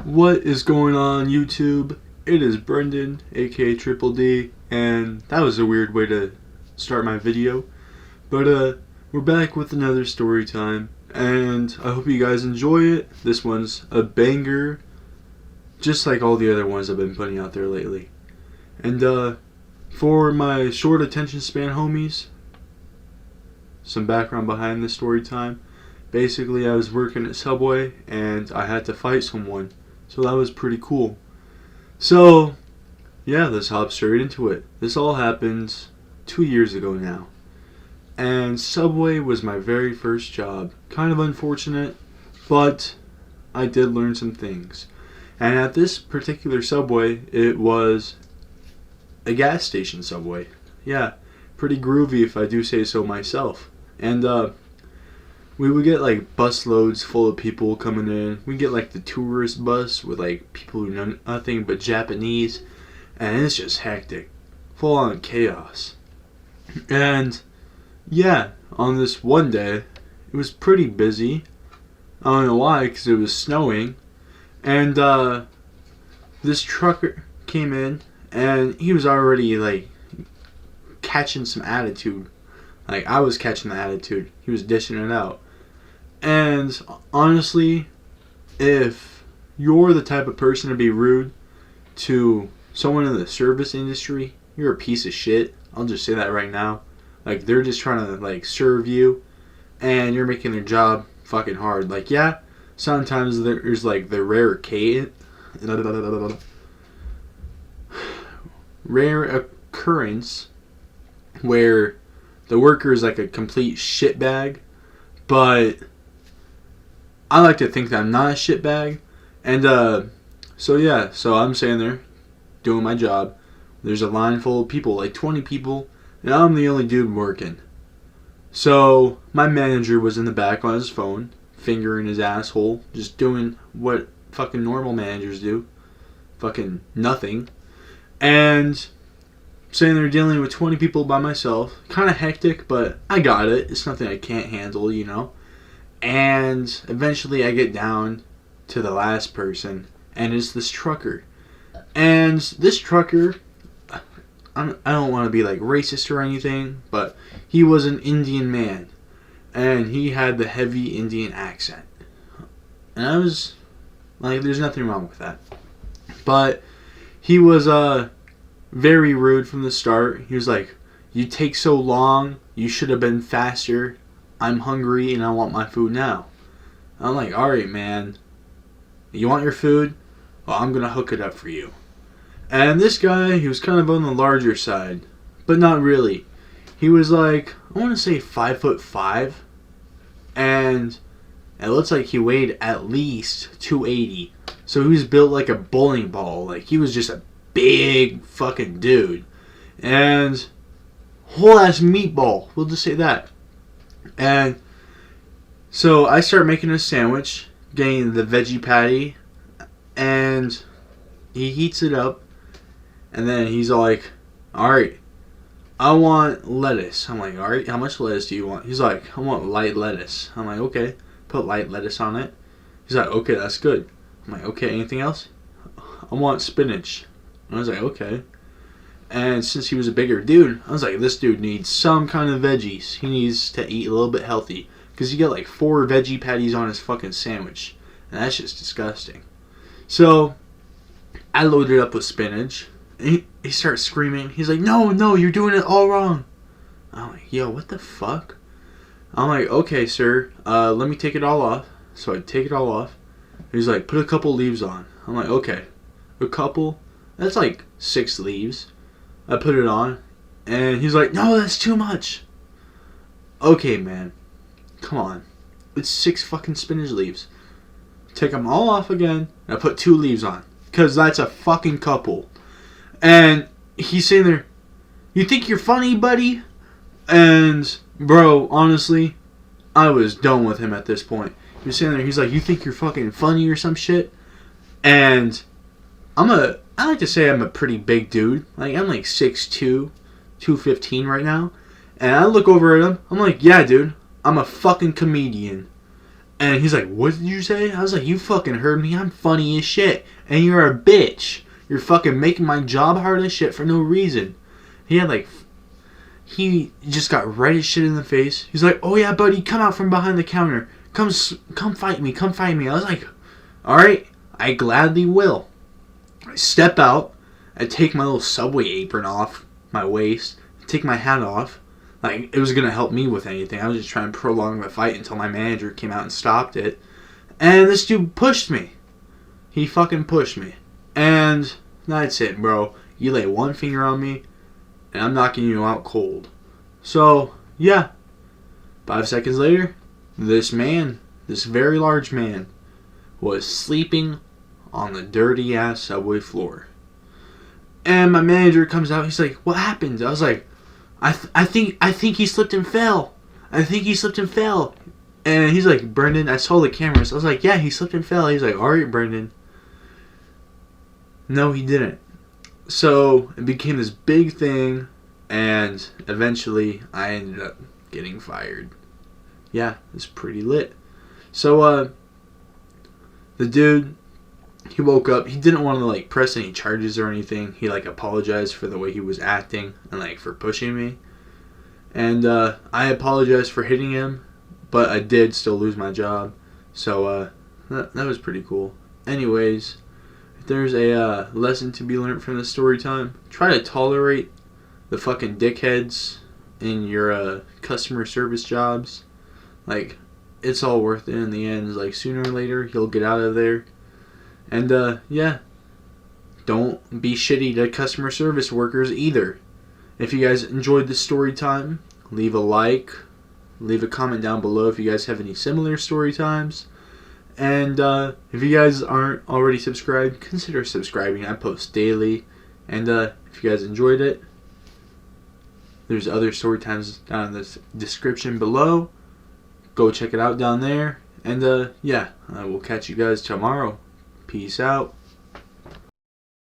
What is going on, YouTube? It is Brendan, aka Triple D, and that was a weird way to start my video. But we're back with another story time, and I hope you guys enjoy it. This one's a banger, just like all the other ones I've been putting out there lately. And for my short attention span homies, some background behind this story time. Basically, I was working at Subway, and I had to fight someone. So that was pretty cool. So, yeah, let's hop straight into it. This all happened 2 years ago now. And Subway was my very first job. Kind of unfortunate, but I did learn some things. And at this particular Subway, it was a gas station Subway. Yeah, pretty groovy if I do say so myself. And we would get like bus loads full of people coming in. We get like the tourist bus with like people who know nothing but Japanese, and it's just hectic, full on chaos. And yeah, on this one day, it was pretty busy. I don't know why, because it was snowing, and this trucker came in, and he was already like catching some attitude. Like I was catching the attitude. He was dishing it out. And honestly, if you're the type of person to be rude to someone in the service industry, you're a piece of shit. I'll just say that right now. Like, they're just trying to like serve you, and you're making their job fucking hard. Like, yeah, sometimes there's like the rare occurrence where the worker is like a complete shitbag, but I like to think that I'm not a shitbag. And so I'm sitting there doing my job. There's a line full of people, like 20 people, and I'm the only dude working. So my manager was in the back on his phone, fingering his asshole, just doing what fucking normal managers do. Fucking nothing. And sitting there dealing with 20 people by myself. Kind of hectic, but I got it. It's nothing I can't handle, you know. And eventually I get down to the last person, and it's this trucker. And this trucker, I don't want to be like racist or anything, but he was an Indian man, and he had the heavy Indian accent. And I was like, there's nothing wrong with that. But he was very rude from the start. He was like, "You take so long, you should have been faster. I'm hungry and I want my food now." I'm like, "Alright, man. You want your food? Well, I'm going to hook it up for you." And this guy, he was kind of on the larger side, but not really. He was like, I want to say 5'5", and it looks like he weighed at least 280. So he was built like a bowling ball. Like, he was just a big fucking dude. And whole ass meatball. We'll just say that. And so I start making a sandwich, getting the veggie patty, and he heats it up, and then he's like, "Alright, I want lettuce." I'm like, "Alright, how much lettuce do you want?" He's like, "I want light lettuce." I'm like, "Okay, put light lettuce on it." He's like, "Okay, that's good." I'm like, "Okay, anything else?" "I want spinach." And I was like, "Okay." And since he was a bigger dude, I was like, this dude needs some kind of veggies. He needs to eat a little bit healthy. Because he got like 4 veggie patties on his fucking sandwich. And that's just disgusting. So, I loaded up with spinach. And he starts screaming. He's like, no, you're doing it all wrong." I'm like, "Yo, what the fuck?" I'm like, "Okay, sir, let me take it all off." So I take it all off. He's like, "Put a couple leaves on." I'm like, "Okay, a couple? That's like 6 leaves." I put it on, and he's like, "No, that's too much." Okay, man. Come on. It's 6 fucking spinach leaves. Take them all off again, and I put 2 leaves on. Because that's a fucking couple. And he's sitting there, "You think you're funny, buddy?" And, bro, honestly, I was done with him at this point. He was sitting there, he's like, "You think you're fucking funny or some shit?" And I like to say I'm a pretty big dude. Like, I'm like 6'2", 215 right now. And I look over at him. I'm like, "Yeah, dude, I'm a fucking comedian." And he's like, what did you say? I was like, you fucking heard me. I'm funny as shit. And you're a bitch. You're fucking making my job hard as shit for no reason. He just got red as shit in the face. He's like, oh yeah, buddy, come out from behind the counter. Come fight me. Come fight me. I was like, alright, I gladly will. I step out. I take my little Subway apron off my waist. Take my hat off. Like, it was going to help me with anything. I was just trying to prolong the fight until my manager came out and stopped it. And this dude pushed me. He fucking pushed me. And that's it, bro. You lay one finger on me, and I'm knocking you out cold. So, yeah. 5 seconds later, this very large man, was sleeping on the dirty-ass Subway floor. And my manager comes out. He's like, what happened? I was like, I think he slipped and fell. I think he slipped and fell. And he's like, Brendan, I saw the cameras. I was like, yeah, he slipped and fell. He's like, alright, Brendan. No, he didn't. So it became this big thing, and eventually I ended up getting fired. Yeah, it's pretty lit. So the dude, he woke up. He didn't want to like press any charges or anything. He like apologized for the way he was acting and like for pushing me. And I apologized for hitting him, but I did still lose my job. So that was pretty cool. Anyways, if there's a lesson to be learned from the story time, try to tolerate the fucking dickheads in your customer service jobs. Like, it's all worth it in the end. Like, sooner or later, you'll get out of there. And, yeah. Don't be shitty to customer service workers either. If you guys enjoyed this story time, leave a like. Leave a comment down below if you guys have any similar story times. And, if you guys aren't already subscribed, consider subscribing. I post daily. And, if you guys enjoyed it, there's other story times down in the description below. Go check it out down there. And, yeah, I will catch you guys tomorrow. Peace out.